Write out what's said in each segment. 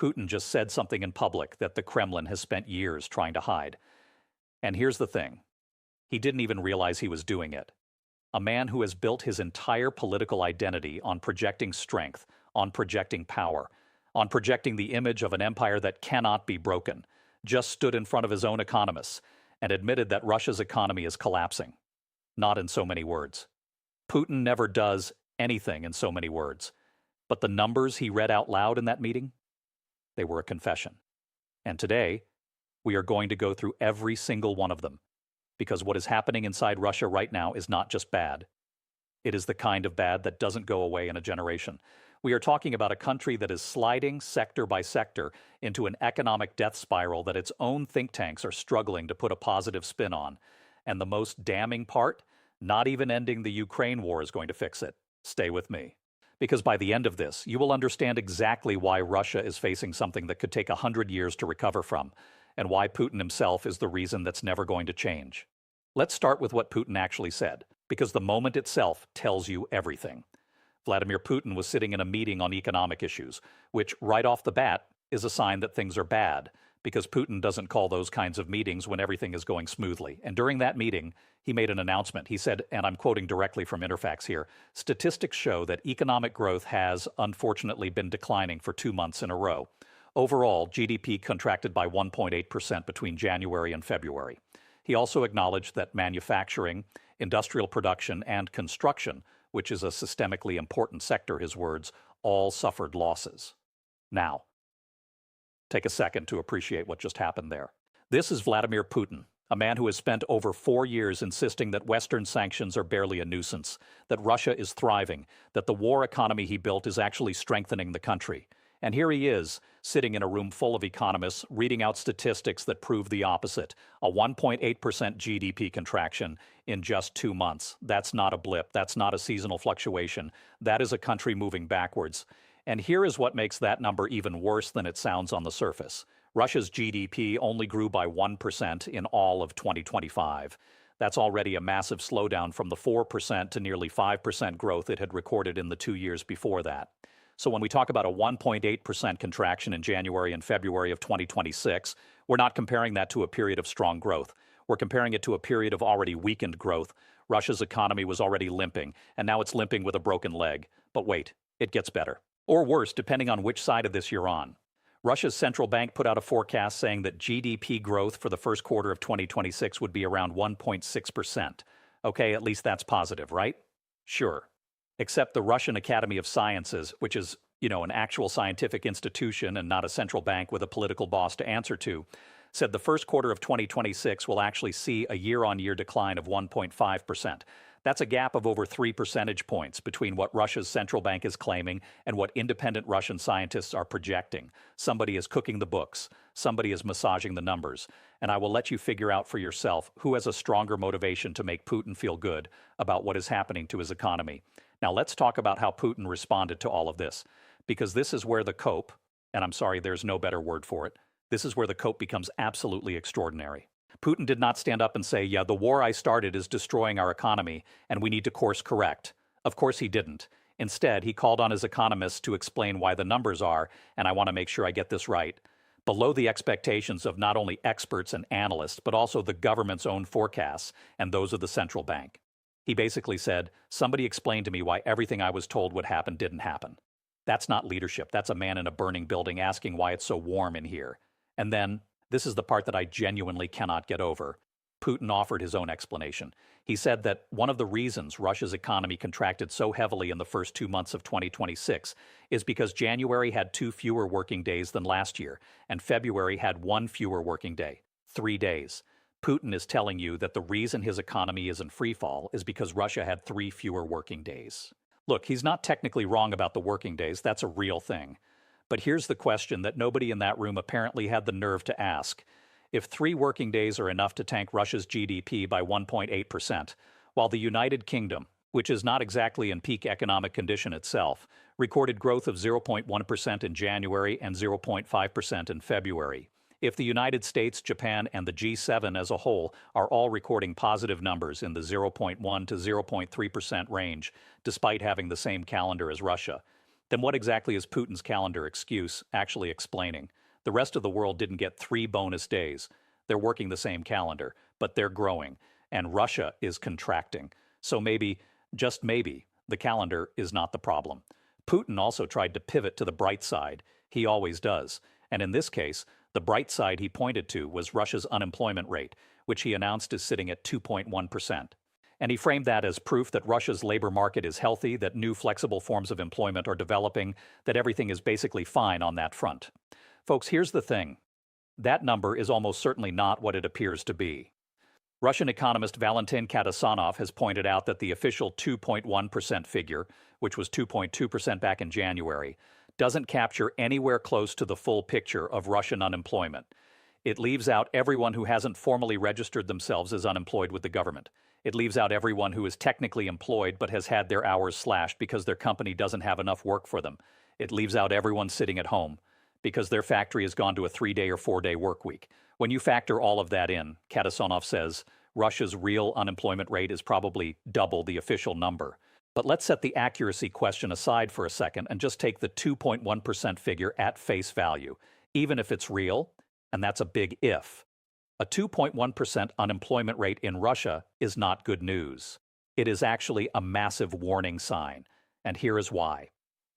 Putin just said something in public that the Kremlin has spent years trying to hide. And here's the thing. He didn't even realize he was doing it. A man who has built his entire political identity on projecting strength, on projecting power, on projecting the image of an empire that cannot be broken, just stood in front of his own economists and admitted that Russia's economy is collapsing. Not in so many words. Putin never does anything in so many words. But the numbers he read out loud in that meeting, they were a confession. And today, we are going to go through every single one of them, because what is happening inside Russia right now is not just bad. It is the kind of bad that doesn't go away in a generation. We are talking about a country that is sliding sector by sector into an economic death spiral that its own think tanks are struggling to put a positive spin on. And the most damning part, not even ending the Ukraine war is going to fix it. Stay with me. Because by the end of this, you will understand exactly why Russia is facing something that could take 100 years to recover from, and why Putin himself is the reason that's never going to change. Let's start with what Putin actually said, because the moment itself tells you everything. Vladimir Putin was sitting in a meeting on economic issues, which right off the bat is a sign that things are bad, because Putin doesn't call those kinds of meetings when everything is going smoothly. And during that meeting, he made an announcement. He said, and I'm quoting directly from Interfax here, statistics show that economic growth has, unfortunately, been declining for 2 months in a row. Overall, GDP contracted by 1.8% between January and February. He also acknowledged that manufacturing, industrial production, and construction, which is a systemically important sector, his words, all suffered losses. Now, take a second to appreciate what just happened there. This is Vladimir Putin, a man who has spent over 4 years insisting that Western sanctions are barely a nuisance, that Russia is thriving, that the war economy he built is actually strengthening the country. And here he is, sitting in a room full of economists, reading out statistics that prove the opposite. A 1.8% GDP contraction in just 2 months. That's not a blip. That's not a seasonal fluctuation. That is a country moving backwards. And here is what makes that number even worse than it sounds on the surface. Russia's GDP only grew by 1% in all of 2025. That's already a massive slowdown from the 4% to nearly 5% growth it had recorded in the 2 years before that. So when we talk about a 1.8% contraction in January and February of 2026, we're not comparing that to a period of strong growth. We're comparing it to a period of already weakened growth. Russia's economy was already limping, and now it's limping with a broken leg. But wait, it gets better. Or worse, depending on which side of this you're on. Russia's central bank put out a forecast saying that GDP growth for the first quarter of 2026 would be around 1.6%. Okay, at least that's positive, right? Sure. Except the Russian Academy of Sciences, which is, an actual scientific institution and not a central bank with a political boss to answer to, said the first quarter of 2026 will actually see a year-on-year decline of 1.5%. That's a gap of over 3 percentage points between what Russia's central bank is claiming and what independent Russian scientists are projecting. Somebody is cooking the books. Somebody is massaging the numbers. And I will let you figure out for yourself who has a stronger motivation to make Putin feel good about what is happening to his economy. Now let's talk about how Putin responded to all of this, because this is where the cope, and I'm sorry, there's no better word for it, this is where the cope becomes absolutely extraordinary. Putin did not stand up and say, yeah, the war I started is destroying our economy, and we need to course correct. Of course he didn't. Instead, he called on his economists to explain why the numbers are, and I want to make sure I get this right, below the expectations of not only experts and analysts, but also the government's own forecasts and those of the central bank. He basically said, somebody explained to me why everything I was told would happen didn't happen. That's not leadership. That's a man in a burning building asking why it's so warm in here. And then, this is the part that I genuinely cannot get over. Putin offered his own explanation. He said that one of the reasons Russia's economy contracted so heavily in the first 2 months of 2026 is because January had 2 fewer working days than last year, and February had 1 fewer working day, 3 days. Putin is telling you that the reason his economy is in freefall is because Russia had 3 fewer working days. Look, he's not technically wrong about the working days. That's a real thing. But here's the question that nobody in that room apparently had the nerve to ask. If 3 working days are enough to tank Russia's GDP by 1.8%, while the United Kingdom, which is not exactly in peak economic condition itself, recorded growth of 0.1% in January and 0.5% in February. If the United States, Japan, and the G7 as a whole are all recording positive numbers in the 0.1 to 0.3% range, despite having the same calendar as Russia, Then what exactly is Putin's calendar excuse actually explaining? The rest of the world didn't get 3 bonus days. They're working the same calendar, but they're growing, and Russia is contracting. So maybe, just maybe, the calendar is not the problem. Putin also tried to pivot to the bright side. He always does. And in this case, the bright side he pointed to was Russia's unemployment rate, which he announced is sitting at 2.1%. And he framed that as proof that Russia's labor market is healthy, that new flexible forms of employment are developing, that everything is basically fine on that front. Folks, here's the thing. That number is almost certainly not what it appears to be. Russian economist Valentin Katasanov has pointed out that the official 2.1% figure, which was 2.2% back in January, doesn't capture anywhere close to the full picture of Russian unemployment. It leaves out everyone who hasn't formally registered themselves as unemployed with the government. It leaves out everyone who is technically employed but has had their hours slashed because their company doesn't have enough work for them. It leaves out everyone sitting at home because their factory has gone to a 3-day or 4-day work week. When you factor all of that in, Katasanov says, Russia's real unemployment rate is probably double the official number. But let's set the accuracy question aside for a second and just take the 2.1% figure at face value, even if it's real, and that's a big if. A 2.1% unemployment rate in Russia is not good news. It is actually a massive warning sign, and here is why.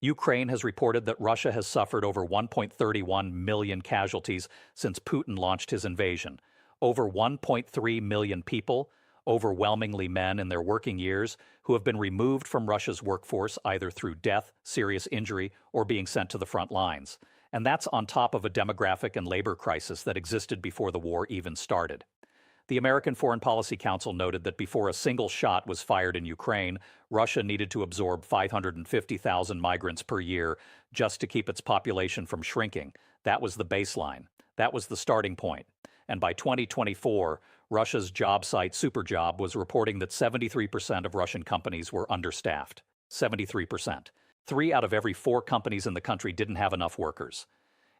Ukraine has reported that Russia has suffered over 1.31 million casualties since Putin launched his invasion. Over 1.3 million people, overwhelmingly men in their working years, who have been removed from Russia's workforce either through death, serious injury, or being sent to the front lines. And that's on top of a demographic and labor crisis that existed before the war even started. The American Foreign Policy Council noted that before a single shot was fired in Ukraine, Russia needed to absorb 550,000 migrants per year just to keep its population from shrinking. That was the baseline. That was the starting point. And by 2024, Russia's job site Superjob was reporting that 73% of Russian companies were understaffed. 73%. 3 out of every 4 companies in the country didn't have enough workers.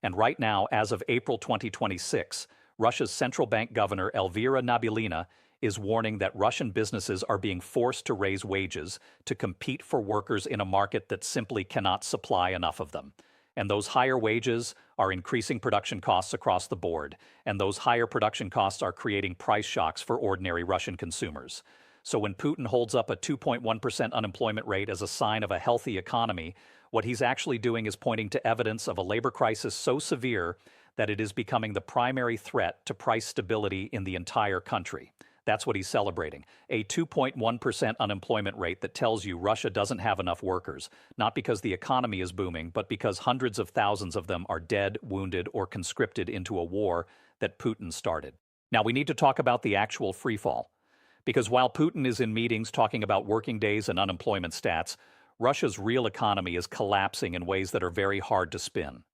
And right now, as of April 2026, Russia's central bank governor Elvira Nabiullina is warning that Russian businesses are being forced to raise wages to compete for workers in a market that simply cannot supply enough of them. And those higher wages are increasing production costs across the board, and those higher production costs are creating price shocks for ordinary Russian consumers. So when Putin holds up a 2.1% unemployment rate as a sign of a healthy economy, what he's actually doing is pointing to evidence of a labor crisis so severe that it is becoming the primary threat to price stability in the entire country. That's what he's celebrating. A 2.1% unemployment rate that tells you Russia doesn't have enough workers, not because the economy is booming, but because hundreds of thousands of them are dead, wounded, or conscripted into a war that Putin started. Now, we need to talk about the actual freefall. Because while Putin is in meetings talking about working days and unemployment stats, Russia's real economy is collapsing in ways that are very hard to spin.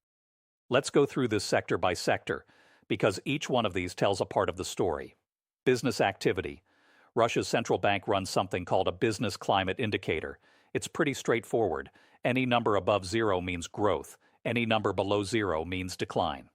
Let's go through this sector by sector, because each one of these tells a part of the story. Business activity. Russia's central bank runs something called a business climate indicator. It's pretty straightforward. Any number above 0 means growth. Any number below 0 means decline.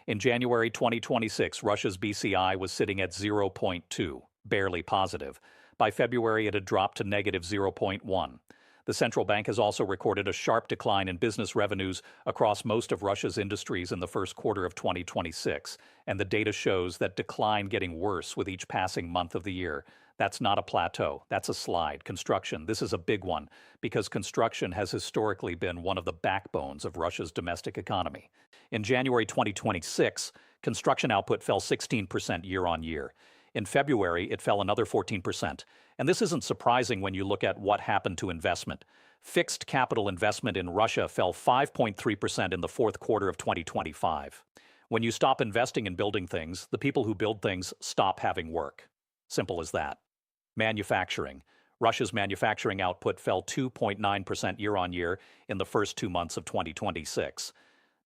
In January 2026, Russia's BCI was sitting at 0.2, barely positive. By February, it had dropped to negative 0.1. The central bank has also recorded a sharp decline in business revenues across most of Russia's industries in the first quarter of 2026, and the data shows that decline getting worse with each passing month of the year. That's not a plateau, that's a slide. Construction, this is a big one, because construction has historically been one of the backbones of Russia's domestic economy. In January 2026, construction output fell 16% year on year. In February, it fell another 14%. And this isn't surprising when you look at what happened to investment. Fixed capital investment in Russia fell 5.3% in the fourth quarter of 2025. When you stop investing in building things, the people who build things stop having work. Simple as that. Manufacturing. Russia's manufacturing output fell 2.9% year on year in the first 2 months of 2026.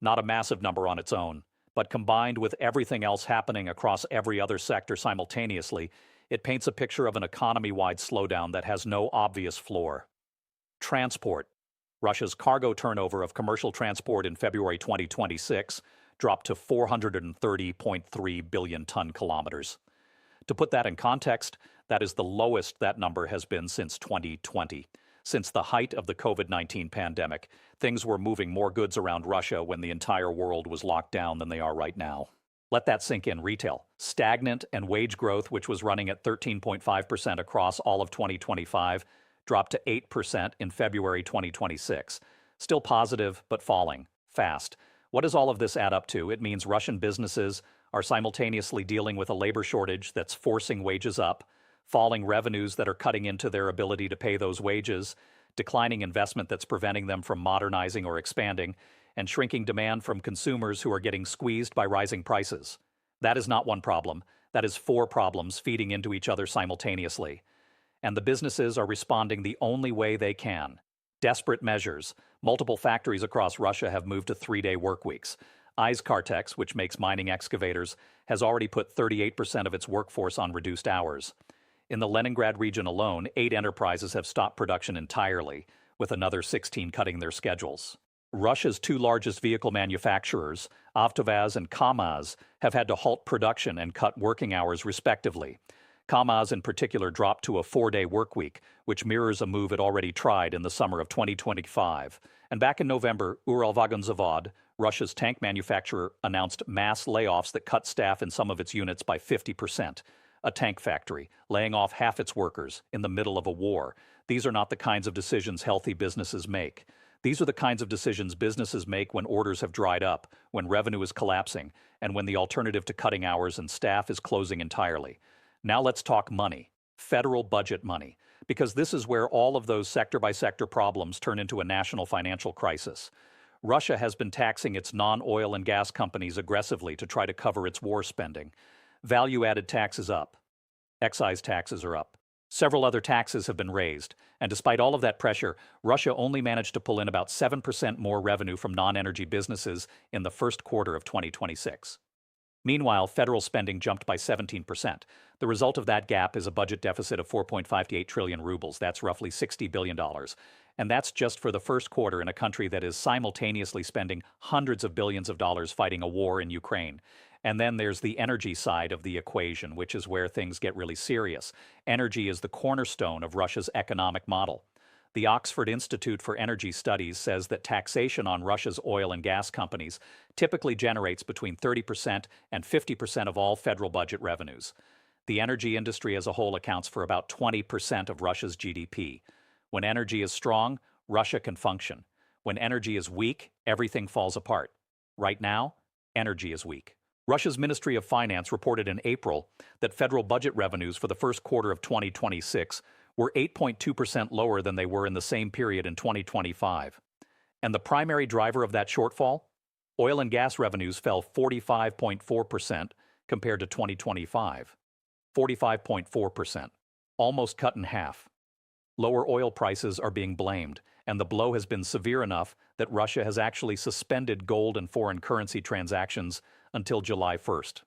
Not a massive number on its own, but combined with everything else happening across every other sector simultaneously, it paints a picture of an economy-wide slowdown that has no obvious floor. Transport. Russia's cargo turnover of commercial transport in February 2026 dropped to 430.3 billion ton kilometers. To put that in context, that is the lowest that number has been since 2020. Since the height of the COVID-19 pandemic, things were moving more goods around Russia when the entire world was locked down than they are right now. Let that sink in. Retail, stagnant, and wage growth, which was running at 13.5% across all of 2025, dropped to 8% in February 2026. Still positive, but falling fast. What does all of this add up to? It means Russian businesses are simultaneously dealing with a labor shortage that's forcing wages up, falling revenues that are cutting into their ability to pay those wages, declining investment that's preventing them from modernizing or expanding, and shrinking demand from consumers who are getting squeezed by rising prices. That is not one problem. That is four problems feeding into each other simultaneously. And the businesses are responding the only way they can. Desperate measures. Multiple factories across Russia have moved to 3-day work weeks. Kartex, which makes mining excavators, has already put 38% of its workforce on reduced hours. In the Leningrad region alone, 8 enterprises have stopped production entirely, with another 16 cutting their schedules. Russia's 2 largest vehicle manufacturers, Avtovaz and Kamaz, have had to halt production and cut working hours respectively. Kamaz in particular dropped to a 4-day workweek, which mirrors a move it already tried in the summer of 2025. And back in November, Uralvagonzavod, Russia's tank manufacturer, announced mass layoffs that cut staff in some of its units by 50%. A tank factory, laying off half its workers in the middle of a war. These are not the kinds of decisions healthy businesses make. These are the kinds of decisions businesses make when orders have dried up, when revenue is collapsing, and when the alternative to cutting hours and staff is closing entirely. Now let's talk money, federal budget money, because this is where all of those sector-by-sector problems turn into a national financial crisis. Russia has been taxing its non-oil and gas companies aggressively to try to cover its war spending. Value-added tax is up. Excise taxes are up. Several other taxes have been raised, and despite all of that pressure, Russia only managed to pull in about 7% more revenue from non-energy businesses in the first quarter of 2026. Meanwhile, federal spending jumped by 17%. The result of that gap is a budget deficit of 4.58 trillion rubles. That's roughly $60 billion. And that's just for the first quarter in a country that is simultaneously spending hundreds of billions of dollars fighting a war in Ukraine. And then there's the energy side of the equation, which is where things get really serious. Energy is the cornerstone of Russia's economic model. The Oxford Institute for Energy Studies says that taxation on Russia's oil and gas companies typically generates between 30% and 50% of all federal budget revenues. The energy industry as a whole accounts for about 20% of Russia's GDP. When energy is strong, Russia can function. When energy is weak, everything falls apart. Right now, energy is weak. Russia's Ministry of Finance reported in April that federal budget revenues for the first quarter of 2026 were 8.2% lower than they were in the same period in 2025. And the primary driver of that shortfall? Oil and gas revenues fell 45.4% compared to 2025. 45.4%. Almost cut in half. Lower oil prices are being blamed, and the blow has been severe enough that Russia has actually suspended gold and foreign currency transactions until July 1st.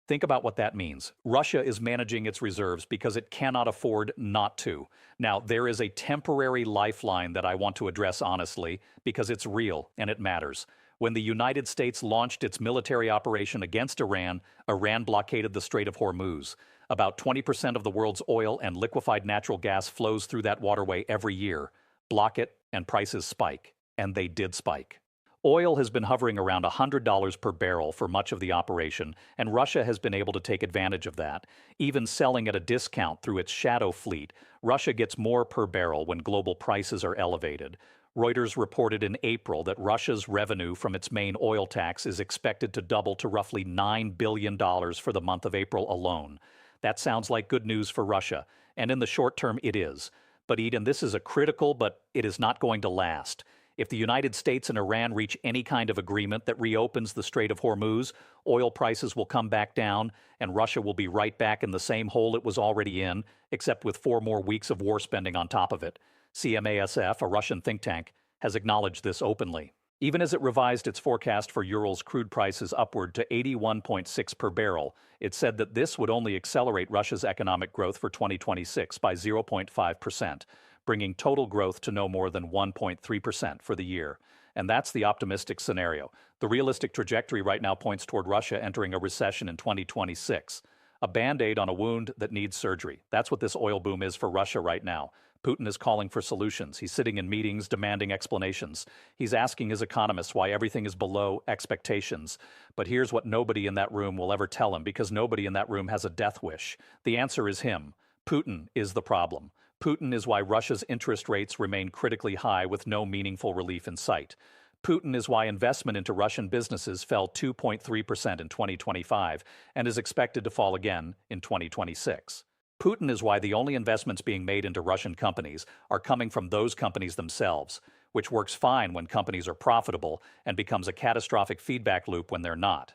Think about what that means. Russia is managing its reserves because it cannot afford not to. Now, there is a temporary lifeline that I want to address honestly because it's real and it matters. When the United States launched its military operation against Iran, Iran blockaded the Strait of Hormuz. About 20% of the world's oil and liquefied natural gas flows through that waterway every year. Block it, and prices spike. And they did spike. Oil has been hovering around $100 per barrel for much of the operation, and Russia has been able to take advantage of that, even selling at a discount through its shadow fleet. Russia gets more per barrel when global prices are elevated. Reuters reported in April that Russia's revenue from its main oil tax is expected to double to roughly $9 billion for the month of April alone. That sounds like good news for Russia, and in the short term it is. But Eden, this is a critical, but it is not going to last. If the United States and Iran reach any kind of agreement that reopens the Strait of Hormuz, oil prices will come back down, and Russia will be right back in the same hole it was already in, except with 4 more weeks of war spending on top of it. CMASF, a Russian think tank, has acknowledged this openly. Even as it revised its forecast for Ural's crude prices upward to 81.6 per barrel, it said that this would only accelerate Russia's economic growth for 2026 by 0.5%. Bringing total growth to no more than 1.3% for the year. And that's the optimistic scenario. The realistic trajectory right now points toward Russia entering a recession in 2026. A band-aid on a wound that needs surgery. That's what this oil boom is for Russia right now. Putin is calling for solutions. He's sitting in meetings demanding explanations. He's asking his economists why everything is below expectations. But here's what nobody in that room will ever tell him, because nobody in that room has a death wish. The answer is him. Putin is the problem. Putin is why Russia's interest rates remain critically high with no meaningful relief in sight. Putin is why investment into Russian businesses fell 2.3% in 2025 and is expected to fall again in 2026. Putin is why the only investments being made into Russian companies are coming from those companies themselves, which works fine when companies are profitable and becomes a catastrophic feedback loop when they're not.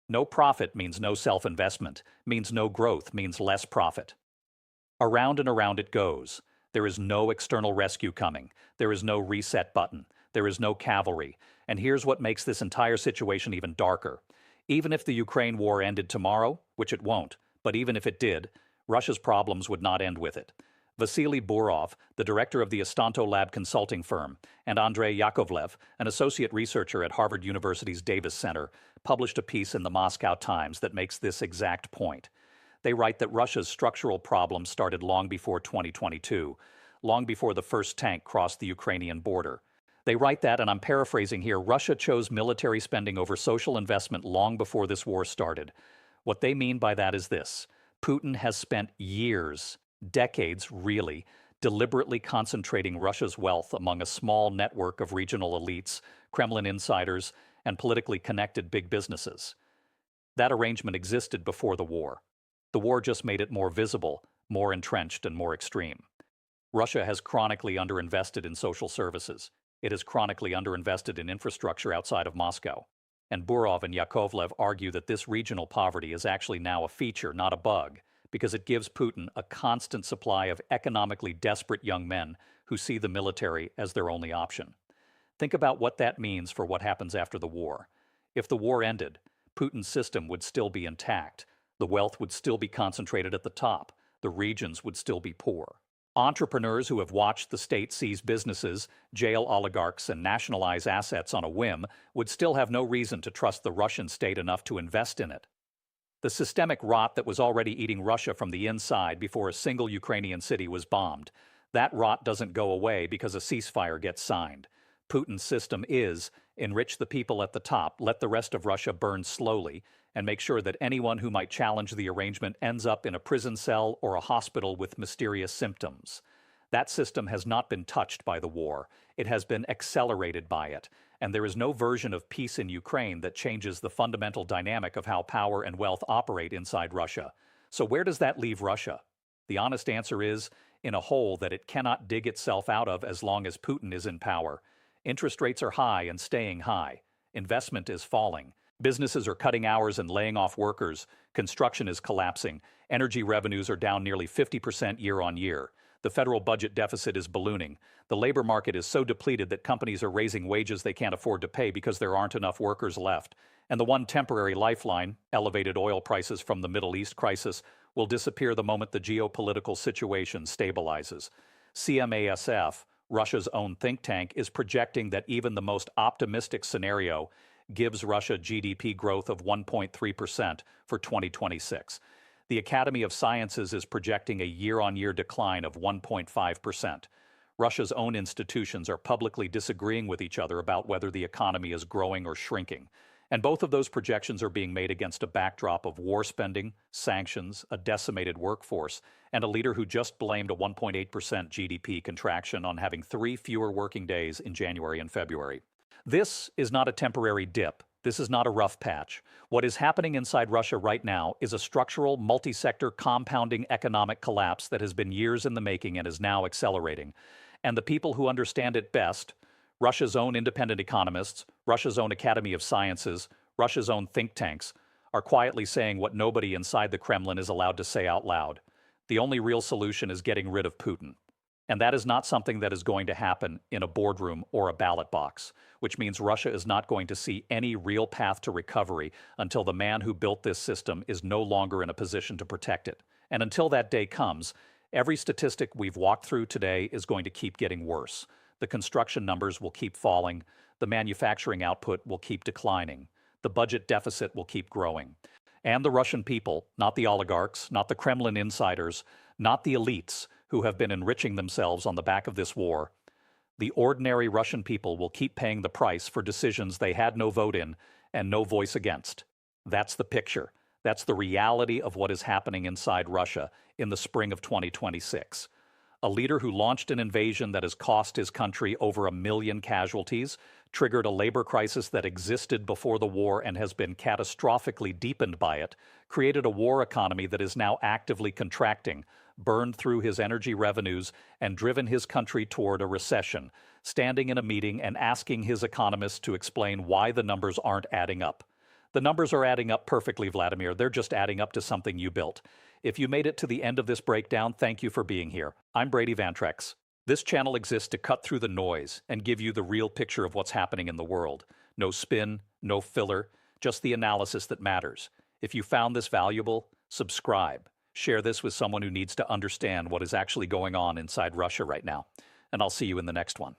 No profit means no self-investment, means no growth, means less profit. Around and around it goes. There is no external rescue coming. There is no reset button. There is no cavalry. And here's what makes this entire situation even darker. Even if the Ukraine war ended tomorrow, which it won't, but even if it did, Russia's problems would not end with it. Vasily Burov, the director of the Astanto Lab consulting firm, and Andrei Yakovlev, an associate researcher at Harvard University's Davis Center, published a piece in the Moscow Times that makes this exact point. They write that Russia's structural problems started long before 2022, long before the first tank crossed the Ukrainian border. They write that, and I'm paraphrasing here, Russia chose military spending over social investment long before this war started. What they mean by that is this. Putin has spent years, decades really, deliberately concentrating Russia's wealth among a small network of regional elites, Kremlin insiders, and politically connected big businesses. That arrangement existed before the war. The war just made it more visible, more entrenched, and more extreme. Russia has chronically underinvested in social services. It has chronically underinvested in infrastructure outside of Moscow. And Burov and Yakovlev argue that this regional poverty is actually now a feature, not a bug, because it gives Putin a constant supply of economically desperate young men who see the military as their only option. Think about what that means for what happens after the war. If the war ended, Putin's system would still be intact. The wealth would still be concentrated at the top. The regions would still be poor. Entrepreneurs who have watched the state seize businesses, jail oligarchs, and nationalize assets on a whim would still have no reason to trust the Russian state enough to invest in it. The systemic rot that was already eating Russia from the inside before a single Ukrainian city was bombed, that rot doesn't go away because a ceasefire gets signed. Putin's system is enrich the people at the top, let the rest of Russia burn slowly, and make sure that anyone who might challenge the arrangement ends up in a prison cell or a hospital with mysterious symptoms. That system has not been touched by the war. It has been accelerated by it, and there is no version of peace in Ukraine that changes the fundamental dynamic of how power and wealth operate inside Russia. So where does that leave Russia? The honest answer is, in a hole that it cannot dig itself out of as long as Putin is in power. Interest rates are high and staying high. Investment is falling. Businesses are cutting hours and laying off workers. Construction is collapsing. Energy revenues are down nearly 50% year on year. The federal budget deficit is ballooning. The labor market is so depleted that companies are raising wages they can't afford to pay because there aren't enough workers left. And the one temporary lifeline, elevated oil prices from the Middle East crisis, will disappear the moment the geopolitical situation stabilizes. CMASF, Russia's own think tank, is projecting that even the most optimistic scenario gives Russia GDP growth of 1.3% for 2026. The Academy of Sciences is projecting a year-on-year decline of 1.5%. Russia's own institutions are publicly disagreeing with each other about whether the economy is growing or shrinking. And both of those projections are being made against a backdrop of war spending, sanctions, a decimated workforce, and a leader who just blamed a 1.8% GDP contraction on having 3 fewer working days in January and February. This is not a temporary dip. This is not a rough patch. What is happening inside Russia right now is a structural, multi-sector, compounding economic collapse that has been years in the making and is now accelerating. And the people who understand it best, Russia's own independent economists, Russia's own Academy of Sciences, Russia's own think tanks, are quietly saying what nobody inside the Kremlin is allowed to say out loud. The only real solution is getting rid of Putin. And that is not something that is going to happen in a boardroom or a ballot box, which means Russia is not going to see any real path to recovery until the man who built this system is no longer in a position to protect it. And until that day comes, every statistic we've walked through today is going to keep getting worse. The construction numbers will keep falling. The manufacturing output will keep declining. The budget deficit will keep growing. And the Russian people, not the oligarchs, not the Kremlin insiders, not the elites, who have been enriching themselves on the back of this war, the ordinary Russian people will keep paying the price for decisions they had no vote in and no voice against. That's the picture. That's the reality of what is happening inside Russia in the spring of 2026. A leader who launched an invasion that has cost his country over 1 million casualties, triggered a labor crisis that existed before the war and has been catastrophically deepened by it, created a war economy that is now actively contracting, burned through his energy revenues, and driven his country toward a recession, standing in a meeting and asking his economists to explain why the numbers aren't adding up. The numbers are adding up perfectly, Vladimir. They're just adding up to something you built. If you made it to the end of this breakdown, thank you for being here. I'm Brady Vantrex. This channel exists to cut through the noise and give you the real picture of what's happening in the world. No spin, no filler, just the analysis that matters. If you found this valuable, subscribe. Share this with someone who needs to understand what is actually going on inside Russia right now. And I'll see you in the next one.